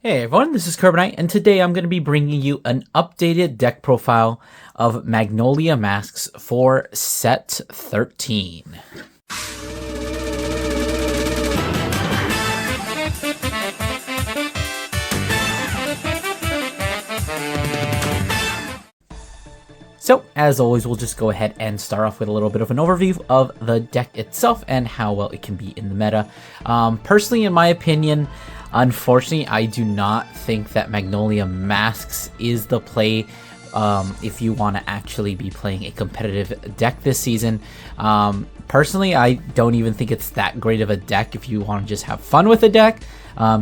Hey everyone, this is Carbonite, and today I'm going to be bringing you an updated deck profile of Magnolia Masques for Set 13. So, as always, we'll just go ahead and start off with a little bit of an overview of the deck itself and how well it can be in the meta. Personally, in my opinion, unfortunately, I do not think that Magnolia Masques is the play if you want to actually be playing a competitive deck this season. Personally, I don't even think it's that great of a deck if you want to just have fun with the deck.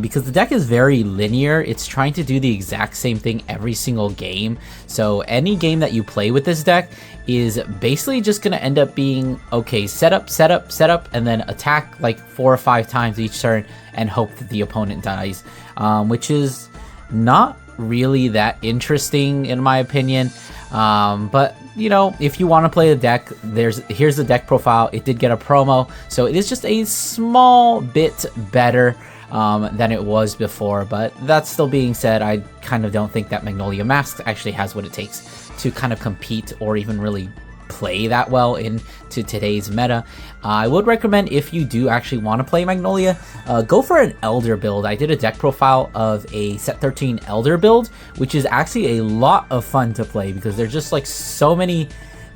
Because the deck is very linear. It's trying to do the exact same thing every single game. So any game that you play with this deck is basically just going to end up being, okay, set up, and then attack like 4 or 5 times each turn and hope that the opponent dies, which is not really that interesting in my opinion. But you know, if you want to play the deck, here's the deck profile. It did get a promo, so it is just a small bit better than it was before. But that still being said, I kind of don't think that Magnolia Masques actually has what it takes to kind of compete or even really play that well into today's meta. I would recommend, if you do actually want to play Magnolia, go for an Elder build. I did a deck profile of a Set 13 Elder build, which is actually a lot of fun to play because there's just like so many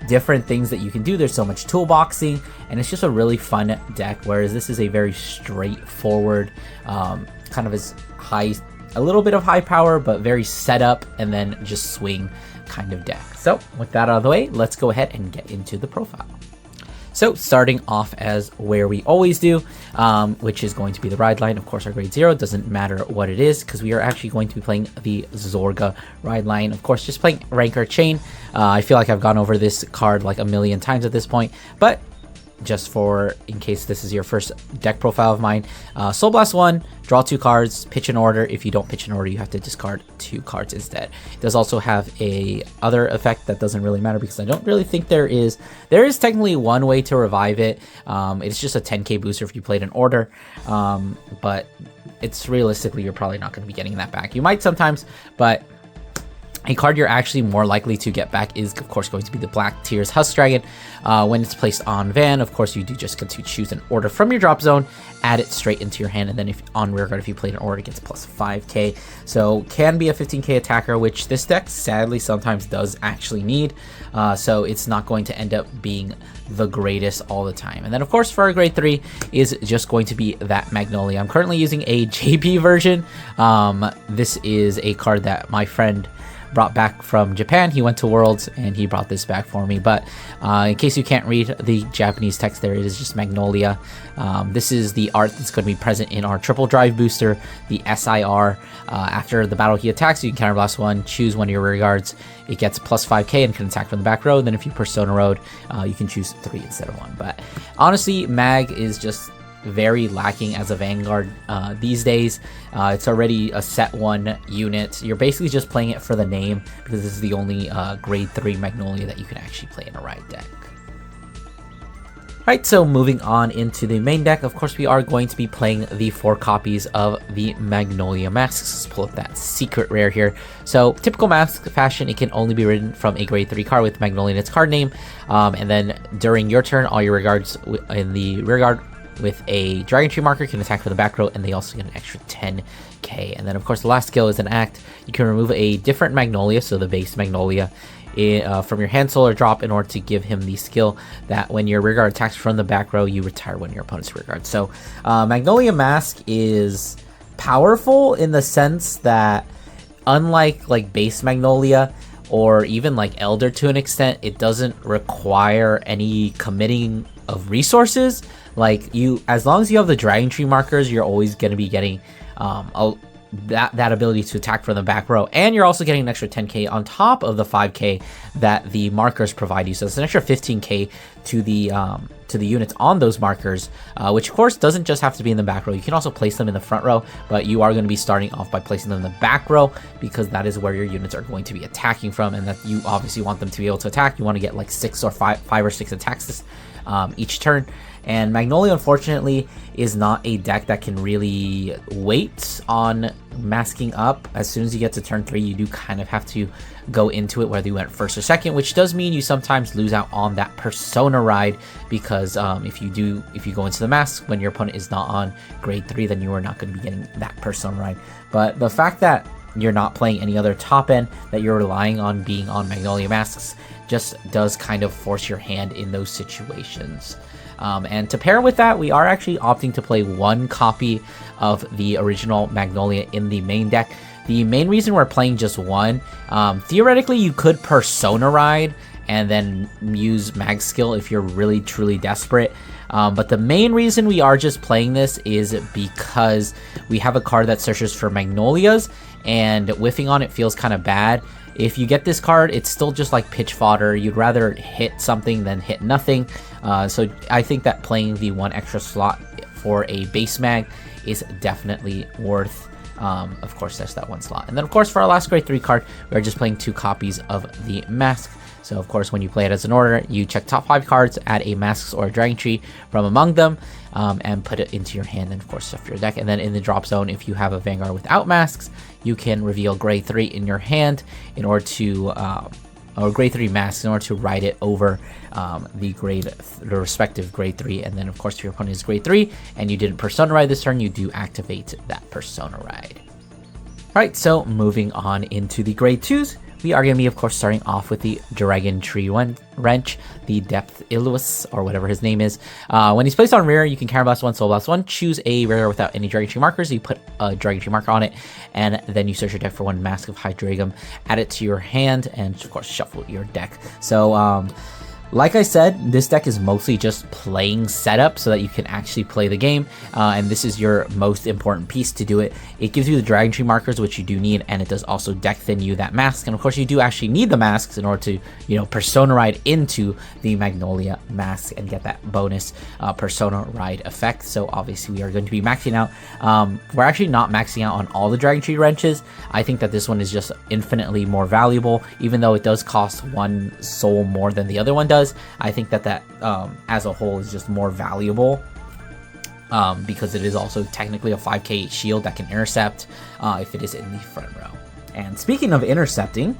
different things that you can do. There's so much toolboxing, and it's just a really fun deck, whereas this is a very straightforward, kind of a little bit of high power, but very set up and then just swing kind of deck. So with that out of the way, let's go ahead and get into the profile. So starting off as where we always do, which is going to be the ride line. Of course, our grade 0 doesn't matter what it is because we are actually going to be playing the Zorga ride line. Of course, just playing Rancor Chain. I feel like I've gone over this card like a million times at this point, but just for in case this is your first deck profile of mine, Soul Blast 1, draw 2 cards, pitch an order. If you don't pitch an order, you have to discard 2 cards instead. It does also have a other effect that doesn't really matter because I don't really think there is technically one way to revive it. It's just a 10k booster if you played an order, but it's realistically you're probably not going to be getting that back. You might sometimes, but a card you're actually more likely to get back is, of course, going to be the Black Tears Husk Dragon. When it's placed on Van, of course, you do just get to choose an order from your drop zone, add it straight into your hand, and then if on rearguard, if you played an order, it gets plus 5k. So can be a 15k attacker, which this deck sadly sometimes does actually need. So it's not going to end up being the greatest all the time. And then, of course, for our grade 3 is just going to be that Magnolia. I'm currently using a JP version. This is a card that my friend brought back from Japan. He went to Worlds and he brought this back for me. But in case you can't read the Japanese text there, it is just Magnolia. This is the art that's going to be present in our triple drive booster, the SIR. After the battle he attacks, you can counterblast 1, choose one of your rear guards. It gets plus 5k and can attack from the back row. Then if you Persona Road, you can choose 3 instead of 1. But honestly, Mag is just very lacking as a Vanguard these days. It's already a set 1 unit. You're basically just playing it for the name because this is the only grade 3 Magnolia that you can actually play in a ride deck. Right, so moving on into the main deck, of course we are going to be playing the 4 copies of the Magnolia Masques. Let's pull up that secret rare here. So typical Masque fashion, it can only be written from a grade 3 card with Magnolia in its card name, and then during your turn, all your rearguards in the rearguard with a Dragon Tree marker can attack from the back row, and they also get an extra 10k. And then, of course, the last skill is an act. You can remove a different Magnolia, so the base Magnolia, from your hand, soul, or drop in order to give him the skill that when your rearguard attacks from the back row, you retire one of your opponent's rearguard. So Magnolia Masque is powerful in the sense that, unlike like base Magnolia or even like Elder to an extent, it doesn't require any committing of resources. Like, as long as you have the Dragon Tree markers, you're always going to be getting that ability to attack from the back row, and you're also getting an extra 10k on top of the 5k that the markers provide you. So it's an extra 15k to the units on those markers, which of course doesn't just have to be in the back row. You can also place them in the front row, but you are going to be starting off by placing them in the back row because that is where your units are going to be attacking from, and that you obviously want them to be able to attack. You want to get like 5 or 6 attacks each turn. And Magnolia, unfortunately, is not a deck that can really wait on masking up. As soon as you get to turn 3, you do kind of have to go into it whether you went first or second, which does mean you sometimes lose out on that Persona ride, because if you go into the mask when your opponent is not on grade 3, then you are not going to be getting that Persona ride. But the fact that you're not playing any other top end, that you're relying on being on Magnolia Masques, just does kind of force your hand in those situations. And to pair with that, we are actually opting to play 1 copy of the original Magnolia in the main deck. The main reason we're playing just 1, theoretically you could Persona ride and then use Mag skill if you're really truly desperate. But the main reason we are just playing this is because we have a card that searches for Magnolias, and whiffing on it feels kind of bad. If you get this card, it's still just like pitch fodder. You'd rather hit something than hit nothing. So I think that playing the 1 extra slot for a base mag is definitely worth. Of course, there's that 1 slot. And then, of course, for our last grade 3 card, we're just playing 2 copies of the Mask. So, of course, when you play it as an order, you check top 5 cards, add a Masques or a Dragon Tree from among them, and put it into your hand, and, of course, stuff your deck. And then in the drop zone, if you have a Vanguard without Masques, you can reveal grade 3 in your hand in order to, or grade 3 Masques in order to ride it over the respective grade 3. And then, of course, if your opponent is grade 3 and you didn't Persona ride this turn, you do activate that Persona ride. Alright, so moving on into the grade 2s. We are going to be, of course, starting off with the Dragon Tree Wrench, the Depth Illus, or whatever his name is. When he's placed on rear, you can counterblast 1, soul blast 1, choose a rare without any Dragon Tree markers. You put a Dragon Tree marker on it, and then you search your deck for 1 Mask of Hydreigon, add it to your hand, and, of course, shuffle your deck. So, like I said, this deck is mostly just playing setup so that you can actually play the game, and this is your most important piece to do it. It gives you the Dragon Tree markers, which you do need, and it does also deck thin you that Mask, and of course you do actually need the Masks in order to, you know, Persona ride into the Magnolia Mask and get that bonus Persona ride effect. So obviously we are going to be maxing out. We're actually not maxing out on all the Dragon Tree wrenches. I think that this one is just infinitely more valuable, even though it does cost 1 soul more than the other one does. I think that as a whole is just more valuable, because it is also technically a 5k shield that can intercept if it is in the front row. And speaking of intercepting,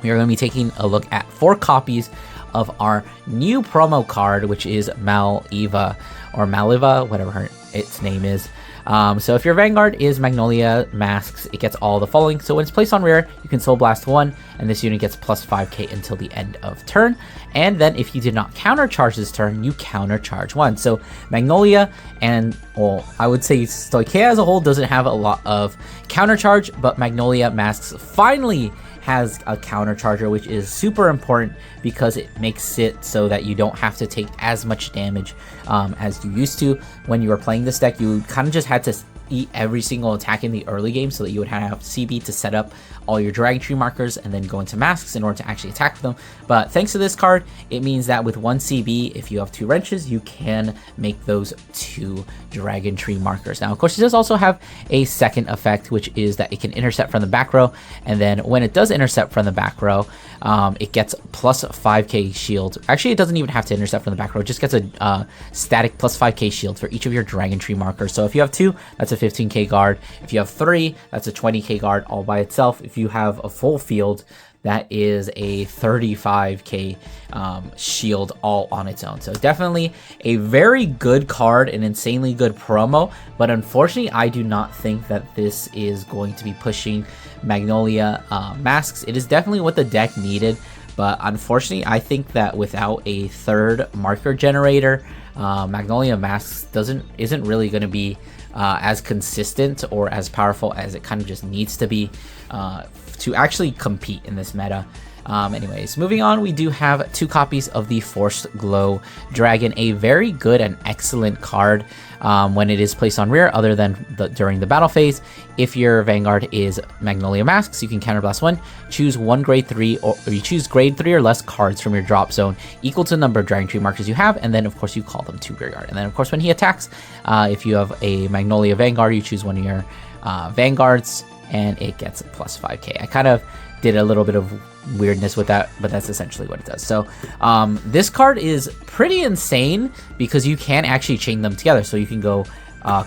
we are going to be taking a look at 4 copies of our new promo card, which is Maliva, or Maliva, whatever its name is. So if your Vanguard is Magnolia Masques, it gets all the following. So when it's placed on rear, you can Soul Blast 1, and this unit gets plus 5k until the end of turn. And then if you did not countercharge this turn, you countercharge 1. So Magnolia and, well, I would say Stoicheia as a whole doesn't have a lot of countercharge, but Magnolia Masques finally has a countercharger, which is super important because it makes it so that you don't have to take as much damage as you used to. When you were playing this deck, you kind of just had to eat every single attack in the early game so that you would have CB to set up all your Dragon Tree markers and then go into Masques in order to actually attack them. But thanks to this card, it means that with 1 CB, if you have 2 wrenches, you can make those 2 Dragon Tree markers. Now, of course, it does also have a second effect, which is that it can intercept from the back row. And then when it does intercept from the back row, it gets plus 5k shield. Actually, it doesn't even have to intercept from the back row. It just gets a static plus 5k shield for each of your Dragon Tree markers. So if you have 2, that's a 15k guard. If you have 3, that's a 20k guard all by itself. If you have a full field, that is a 35k shield all on its own. So definitely a very good card, an insanely good promo, but unfortunately I do not think that this is going to be pushing Magnolia Masques. It is definitely what the deck needed, but unfortunately I think that without a 3rd marker generator, Magnolia Masques isn't really going to be as consistent or as powerful as it kind of just needs to be to actually compete in this meta. Anyways, moving on, we do have 2 copies of the Forced Glow Dragon, a very good and excellent card when it is placed on rear other than during the battle phase. If your Vanguard is Magnolia Masques, you can counterblast 1, choose 1 grade 3, or you choose grade 3 or less cards from your drop zone equal to the number of Dragon Tree markers you have, and then of course you call them to rear guard. And then of course when he attacks, if you have a Magnolia Vanguard, you choose one of your Vanguards and it gets a plus 5k. I kind of did a little bit of weirdness with that, but that's essentially what it does. So this card is pretty insane because you can actually chain them together. So you can go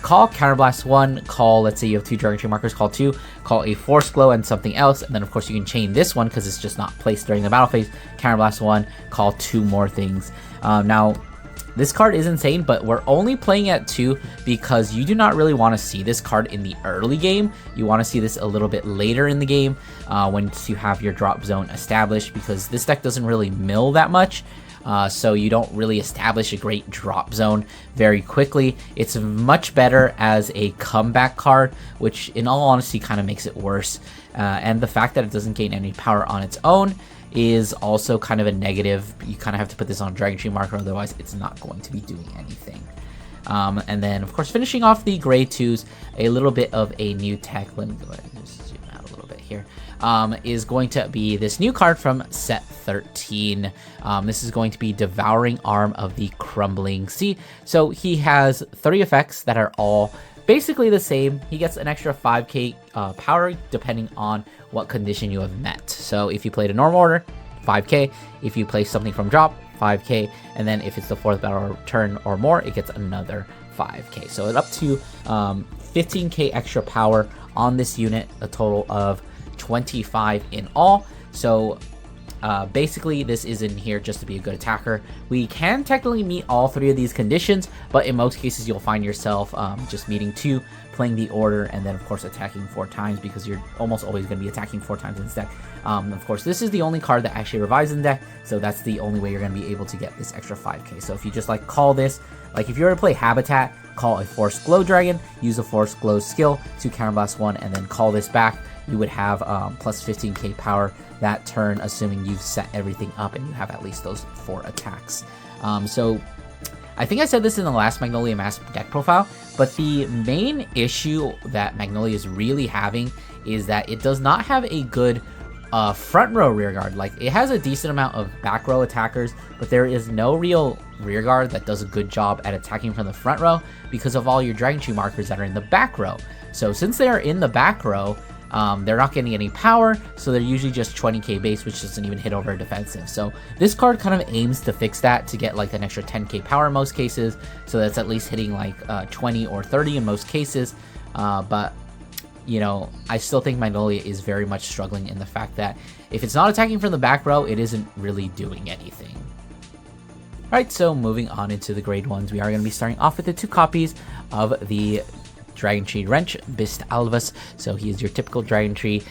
call, counterblast 1, call, let's say you have 2 Dragon Tree markers, call 2, call a Force Glow and something else, and then of course you can chain this one because it's just not placed during the battle phase, counterblast 1, call 2 more things. Now, this card is insane, but we're only playing at 2 because you do not really want to see this card in the early game. You want to see this a little bit later in the game once you have your drop zone established, because this deck doesn't really mill that much. So you don't really establish a great drop zone very quickly. It's much better as a comeback card, which in all honesty kind of makes it worse. And the fact that it doesn't gain any power on its own is also kind of a negative. You kind of have to put this on Dragon Tree marker, otherwise it's not going to be doing anything. And then of course finishing off the gray 2s, a little bit of a new tech. Let me go ahead and just zoom out a little bit here. Is going to be this new card from set 13. This is going to be Devouring Arm of the Crumbling Sea. So he has 30 effects that are all basically the same. He gets an extra 5k power depending on what condition you have met. So if you played a normal order, 5k. If you play something from drop, 5k. And then if it's the 4th battle turn or more, it gets another 5k. So it's up to 15k extra power on this unit, a total of 25 in all. So basically this is in here just to be a good attacker. We can technically meet all 3 of these conditions, but in most cases you'll find yourself just meeting 2, playing the order, and then of course attacking 4 times, because you're almost always going to be attacking 4 times in this deck. Of course this is the only card that actually revives in the deck, so that's the only way you're going to be able to get this extra 5k. So if you just like call this, like if you were to play Habitat, call a Force Glow Dragon, use a Force Glow skill to counterblast 1, and then call this back, you would have plus 15k power that turn, assuming you've set everything up and you have at least those 4 attacks. So I think I said this in the last Magnolia Masques deck profile, but the main issue that Magnolia is really having is that it does not have a good front row rear guard. Like, it has a decent amount of back row attackers, but there is no real rear guard that does a good job at attacking from the front row because of all your Dragon Tree markers that are in the back row. So since they are in the back row, they're not getting any power, so they're usually just 20k base, which doesn't even hit over defensive. So this card kind of aims to fix that, to get like an extra 10k power in most cases, so that's at least hitting like 20 or 30 in most cases. But you know, I still think Magnolia is very much struggling in the fact that if it's not attacking from the back row, it isn't really doing anything. Alright, so moving on into the grade 1s, we are going to be starting off with the 2 copies of the Dragon Tree Wrench, Bist Alvas. So he is your typical Dragon Tree.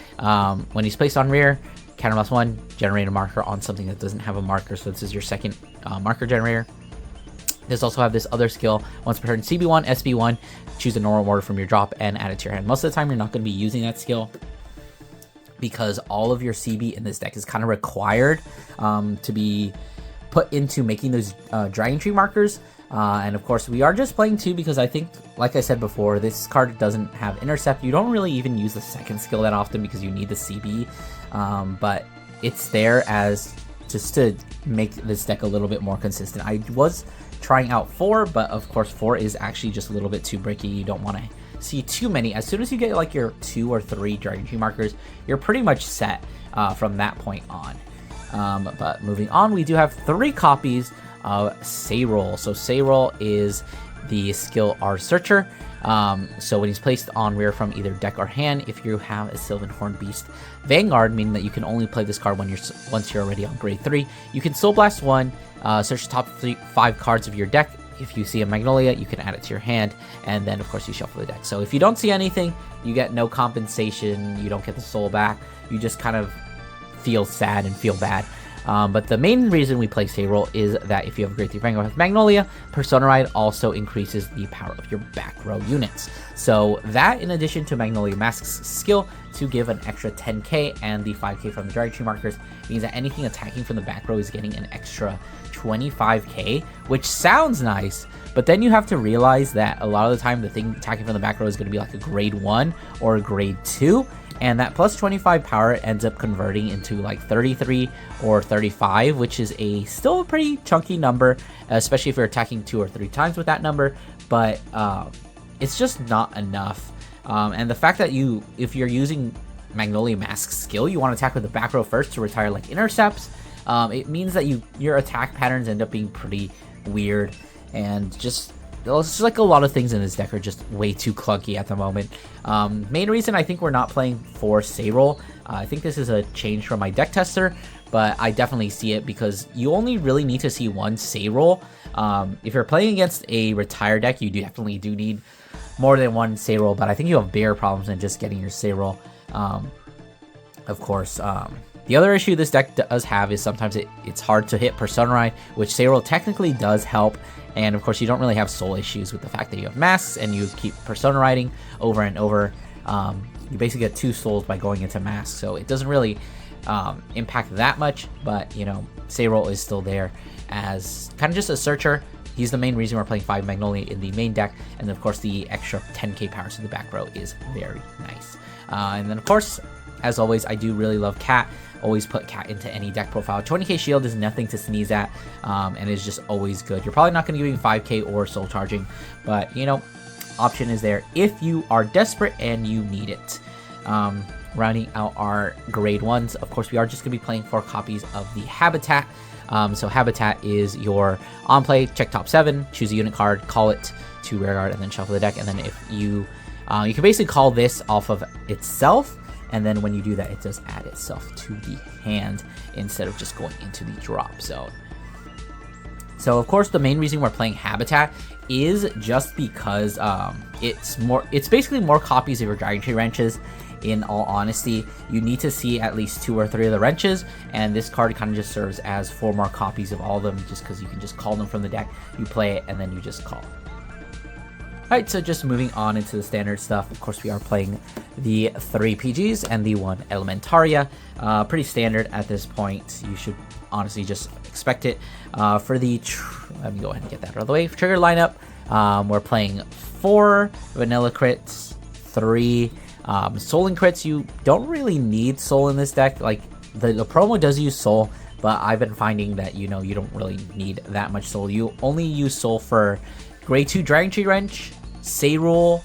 When he's placed on rear, counterblast 1, generate a marker on something that doesn't have a marker, so this is your second marker generator. This also have this other skill, once per turn, CB1, SB1, choose a normal order from your drop and add it to your hand. Most of the time you're not going to be using that skill because all of your CB in this deck is kind of required to be put into making those Dragon Tree markers. And of course we are just playing 2 because I think, like I said before, this card doesn't have intercept. You don't really even use the second skill that often because you need the CB, but it's there as just to make this deck a little bit more consistent. I was trying out 4, but of course 4 is actually just a little bit too bricky. You don't want to see too many. As soon as you get like your 2 or 3 Dragon Tree markers, you're pretty much set from that point on. But moving on, we do have 3 copies of Sayrol. So Sayrol is the skill R Searcher. So when he's placed on rear from either deck or hand, if you have a Sylvan Beast Vanguard, meaning that you can only play this card when once you're already on grade 3, you can Soul Blast 1, search the top 5 cards of your deck. If you see a Magnolia, you can add it to your hand, and then of course you shuffle the deck. So if you don't see anything, you get no compensation, you don't get the soul back, you just kind of feel sad and feel bad. But the main reason we play Sayrol is that if you have Grade 3 Vanguard with Magnolia, Persona Ride also increases the power of your back row units. So that, in addition to Magnolia Masques' skill to give an extra 10k and the 5k from the Dragon Tree markers, means that anything attacking from the back row is getting an extra 25k, which sounds nice, but then you have to realize that a lot of the time the thing attacking from the back row is going to be like a grade 1 or a grade 2, and that plus 25 power ends up converting into like 33 or 35, which is still a pretty chunky number, especially if you're attacking 2 or 3 times with that number, but it's just not enough And the fact that if you're using Magnolia Masques skill, you want to attack with the back row first to retire like intercepts. It means that your attack patterns end up being pretty weird, and just like a lot of things in this deck are just way too clunky at the moment. Main reason I think we're not playing for Sayroll. I think this is a change from my deck tester, but I definitely see it because you only really need to see one Sayroll. If you're playing against a retire deck, you definitely do need more than one Sayroll, but I think you have bigger problems than just getting your Sayroll. Of course, the other issue this deck does have is sometimes it's hard to hit Persona Ride, which Sayroll technically does help. And of course, you don't really have soul issues with the fact that you have Masques and you keep Persona Riding over and over. You basically get 2 souls by going into Masques, so it doesn't really impact that much. But you know, Sayroll is still there as kind of just a searcher. He's the main reason we're playing 5 Magnolia in the main deck, and then of course the extra 10k powers to the back row is very nice. And then of course, as always, I do really love Cat. Always put Cat into any deck profile. 20k shield is nothing to sneeze at, and is just always good. You're probably not going to give him 5k or soul charging, but you know, option is there if you are desperate and you need it. Rounding out our grade 1s, of course, we are just going to be playing 4 copies of the Habitat. So Habitat is your on play, check top 7, choose a unit card, call it to rear guard, and then shuffle the deck. And then if you can basically call this off of itself, and then when you do that, it does add itself to the hand instead of just going into the drop zone. So of course, the main reason we're playing Habitat is just because it's basically more copies of your Dragon Tree Wrenches. In all honesty, you need to see at least 2 or 3 of the wrenches, and this card kind of just serves as 4 more copies of all of them, just because you can just call them from the deck, you play it, and then you just call. Alright, so just moving on into the standard stuff, of course we are playing the 3 PGs and the 1 Elementaria. Pretty standard at this point, you should honestly just expect it. For the, let me go ahead and get that out of the way. For trigger lineup, we're playing 4 Vanilla Crits, 3 Soul and Crits. You don't really need Soul in this deck. Like, the promo does use Soul, but I've been finding that, you know, you don't really need that much Soul. You only use Soul for Grade 2 Dragon Tree Wrench, Sayroll,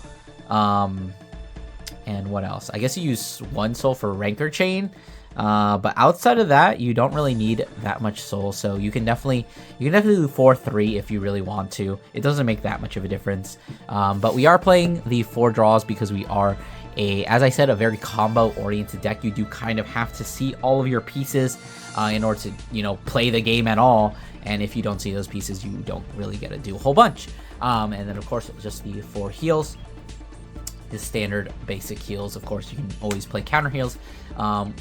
and what else? I guess you use 1 soul for Rancor Chain, but outside of that, you don't really need that much soul. So you can definitely do 4-3 if you really want to. It doesn't make that much of a difference. But we are playing the 4 draws because we are as I said, a very combo-oriented deck. You do kind of have to see all of your pieces in order to, you know, play the game at all. And if you don't see those pieces, you don't really get to do a whole bunch. And then, of course, just the 4 heals. The standard basic heals. Of course, you can always play counter heals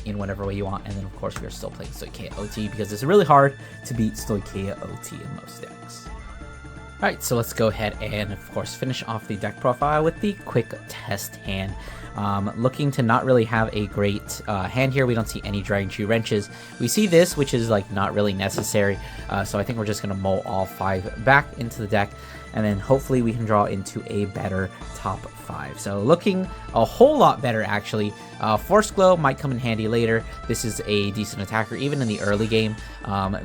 in whatever way you want. And then, of course, we are still playing Stoicheia OT because it's really hard to beat Stoicheia OT in most decks. Alright, so let's go ahead and, of course, finish off the deck profile with the quick test hand. Looking to not really have a great hand here. We don't see any Dragon Tree Wrenches. We see this, which is like not really necessary. So I think we're just going to mull all 5 back into the deck. And then hopefully we can draw into a better top 5. So looking a whole lot better, actually. Force Glow might come in handy later. This is a decent attacker, even in the early game.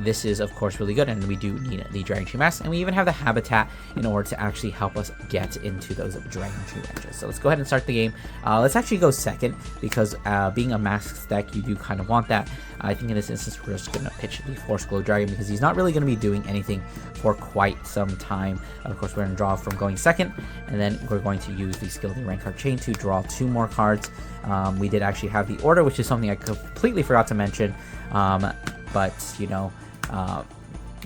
This is, of course, really good, and we do need the Dragon Tree Mask, and we even have the Habitat in order to actually help us get into those Dragon Tree Wrenches. So let's go ahead and start the game. Let's actually go second, because being a Masques deck, you do kind of want that. I think in this instance, we're just going to pitch the Force Glow Dragon, because he's not really going to be doing anything for quite some time. Of course, we're going to draw from going second, and then we're going to use the Skill the Rank Card Chain to draw 2 more cards. We did actually have the order, which is something I completely forgot to mention, but you know,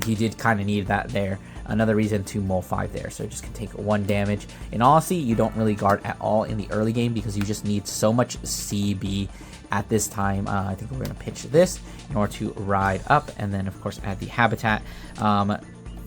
you did kind of need that there. Another reason to mull 5 there, so it just can take 1 damage. In all honesty, you don't really guard at all in the early game because you just need so much CB at this time. I think we're going to pitch this in order to ride up, and then of course add the Habitat.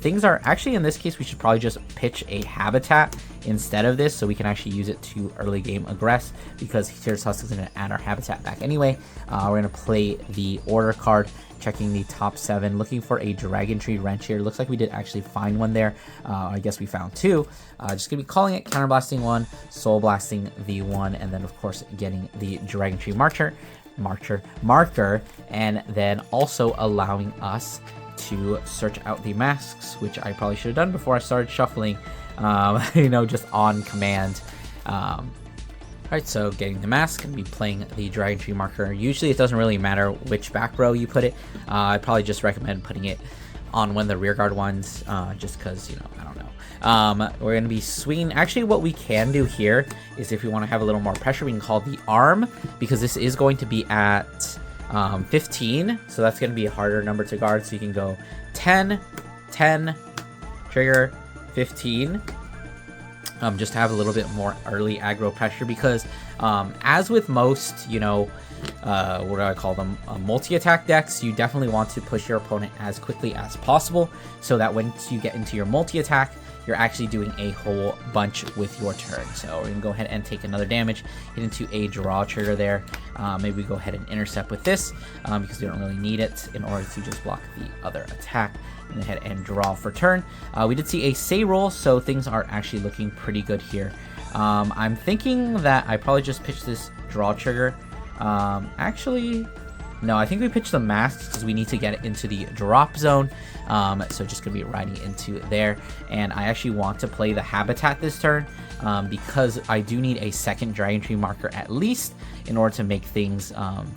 Things are actually, in this case, we should probably just pitch a Habitat instead of this, so we can actually use it to early game aggress, because Tears Husk is going to add our Habitat back anyway. We're going to play the order card, checking the top 7, looking for a Dragon Tree Wrench here. Looks like we did actually find one there. I guess we found 2. Just going to be calling it, counterblasting 1, soul blasting the 1, and then of course getting the Dragon Tree marker, and then also allowing us to search out the masks, which I probably should have done before I started shuffling, you know, just on command. Alright, so getting the mask, going to be playing the Dragon Tree marker. Usually it doesn't really matter which back row you put it. I'd probably just recommend putting it on one of the rear guard ones, just because, you know, I don't know. We're going to be swinging. Actually, what we can do here is if we want to have a little more pressure, we can call the arm, because this is going to be at 15, so that's going to be a harder number to guard. So you can go 10, 10, trigger, 15. Just to have a little bit more early aggro pressure, because as with most, you know, what do I call them, multi-attack decks, you definitely want to push your opponent as quickly as possible, so that once you get into your multi-attack, you're actually doing a whole bunch with your turn. So we're gonna go ahead and take another damage, hit into a draw trigger there. Maybe we go ahead and intercept with this, because we don't really need it in order to just block the other attack. Go ahead and draw for turn. We did see a say roll, so things are actually looking pretty good here. I'm thinking that I probably just pitched this draw trigger. Actually, no, I think we pitched the masks because we need to get it into the drop zone. So just gonna be riding into there, and I actually want to play the habitat this turn, because I do need a second Dragon Tree marker at least in order to make things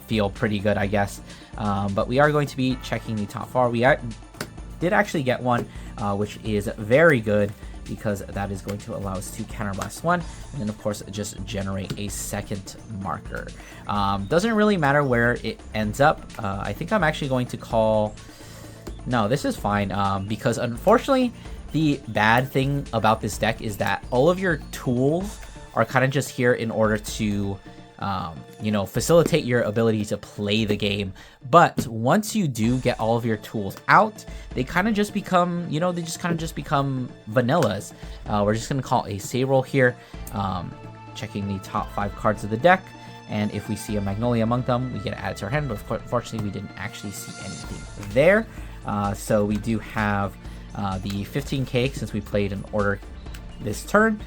feel pretty good, I guess. But we are going to be checking the top 4. We did actually get one, which is very good, because that is going to allow us to counterblast 1, and then of course just generate a second marker. Doesn't really matter where it ends up. I think I'm actually going to call... No, this is fine, because unfortunately the bad thing about this deck is that all of your tools are kind of just here in order to you know, facilitate your ability to play the game. But once you do get all of your tools out, they kind of just become, you know, they just kind of just become vanillas. We're just going to call a say roll here, checking the top 5 cards of the deck. And if we see a Magnolia among them, we get to add it to our hand. But unfortunately, we didn't actually see anything there. So we do have the 15k since we played an order this turn.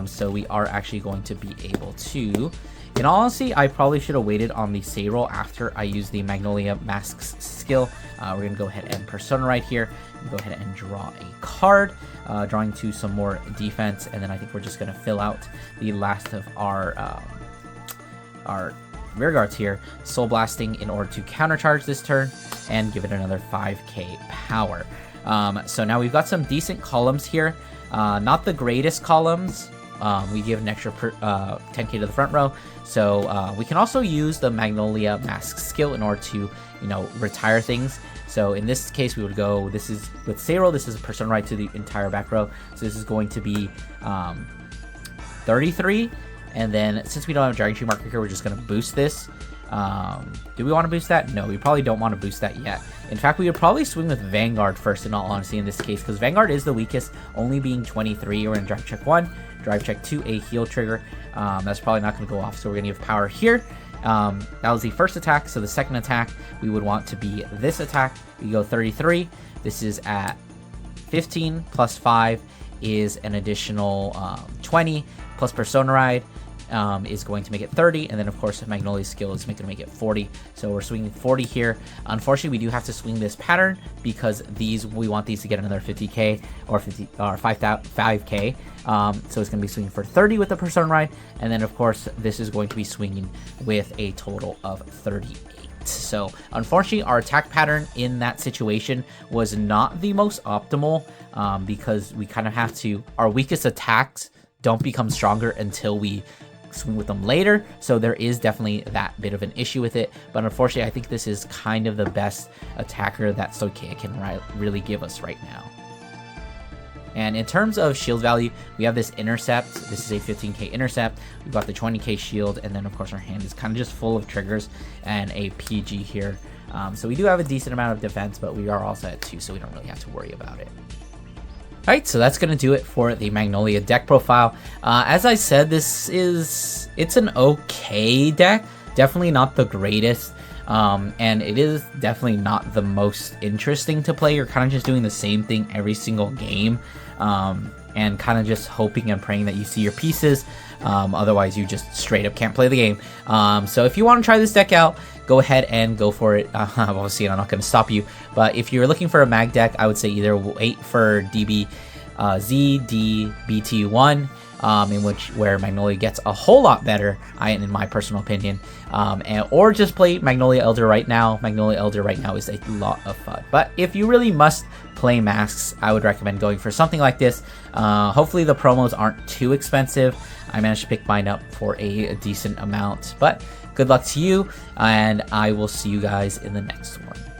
So we are actually going to be able to... In all honesty, I probably should have waited on the say roll after I use the Magnolia Masques skill. We're going to go ahead and Persona right here. Go ahead and draw a card, drawing to some more defense, and then I think we're just going to fill out the last of our rear guards here, Soul Blasting in order to countercharge this turn and give it another 5k power. So now we've got some decent columns here. Not the greatest columns. We give an extra 10k to the front row, so we can also use the Magnolia Mask skill in order to, you know, retire things. So in this case, we would go, this is with Sayro, this is a Persona right to the entire back row, so this is going to be 33, and then since we don't have a Dragon Tree marker here, we're just going to boost this. Do we want to boost that? No, we probably don't want to boost that yet. In fact, we would probably swing with Vanguard first, in all honesty, in this case, because Vanguard is the weakest, only being 23. We're going to drive check 1, drive check 2, a heal trigger. That's probably not going to go off, so we're going to give power here. That was the first attack, so the second attack, we would want to be this attack. We go 33. This is at 15 plus 5 is an additional 20, plus Persona Ride is going to make it 30, and then of course Magnolia's skill is going to make it 40, so we're swinging 40 here. Unfortunately, we do have to swing this pattern because we want these to get another 50k or 5k, so it's going to be swinging for 30 with the Persona Ride, and then of course this is going to be swinging with a total of 38. So unfortunately, our attack pattern in that situation was not the most optimal, because we kind of have to, our weakest attacks don't become stronger until we swing with them later, so there is definitely that bit of an issue with it. But unfortunately, I think this is kind of the best attacker that Stoicheia can really give us right now. And in terms of shield value, we have this intercept. This is a 15k intercept. We've got the 20k shield, and then of course our hand is kind of just full of triggers and a PG here. So we do have a decent amount of defense, but we are also at 2, so we don't really have to worry about it. Alright, so that's going to do it for the Magnolia deck profile. As I said, it's an okay deck. Definitely not the greatest. And it is definitely not the most interesting to play. You're kind of just doing the same thing every single game. And kind of just hoping and praying that you see your pieces. Otherwise, you just straight up can't play the game. So if you want to try this deck out, go ahead and go for it. Obviously, I'm not going to stop you. But if you're looking for a mag deck, I would say either wait for DB Z, D, BT-1. where Magnolia gets a whole lot better, in my personal opinion. Or just play Magnolia Elder right now. Magnolia Elder right now is a lot of fun. But if you really must play Masques, I would recommend going for something like this. Hopefully the promos aren't too expensive. I managed to pick mine up for a decent amount. But good luck to you, and I will see you guys in the next one.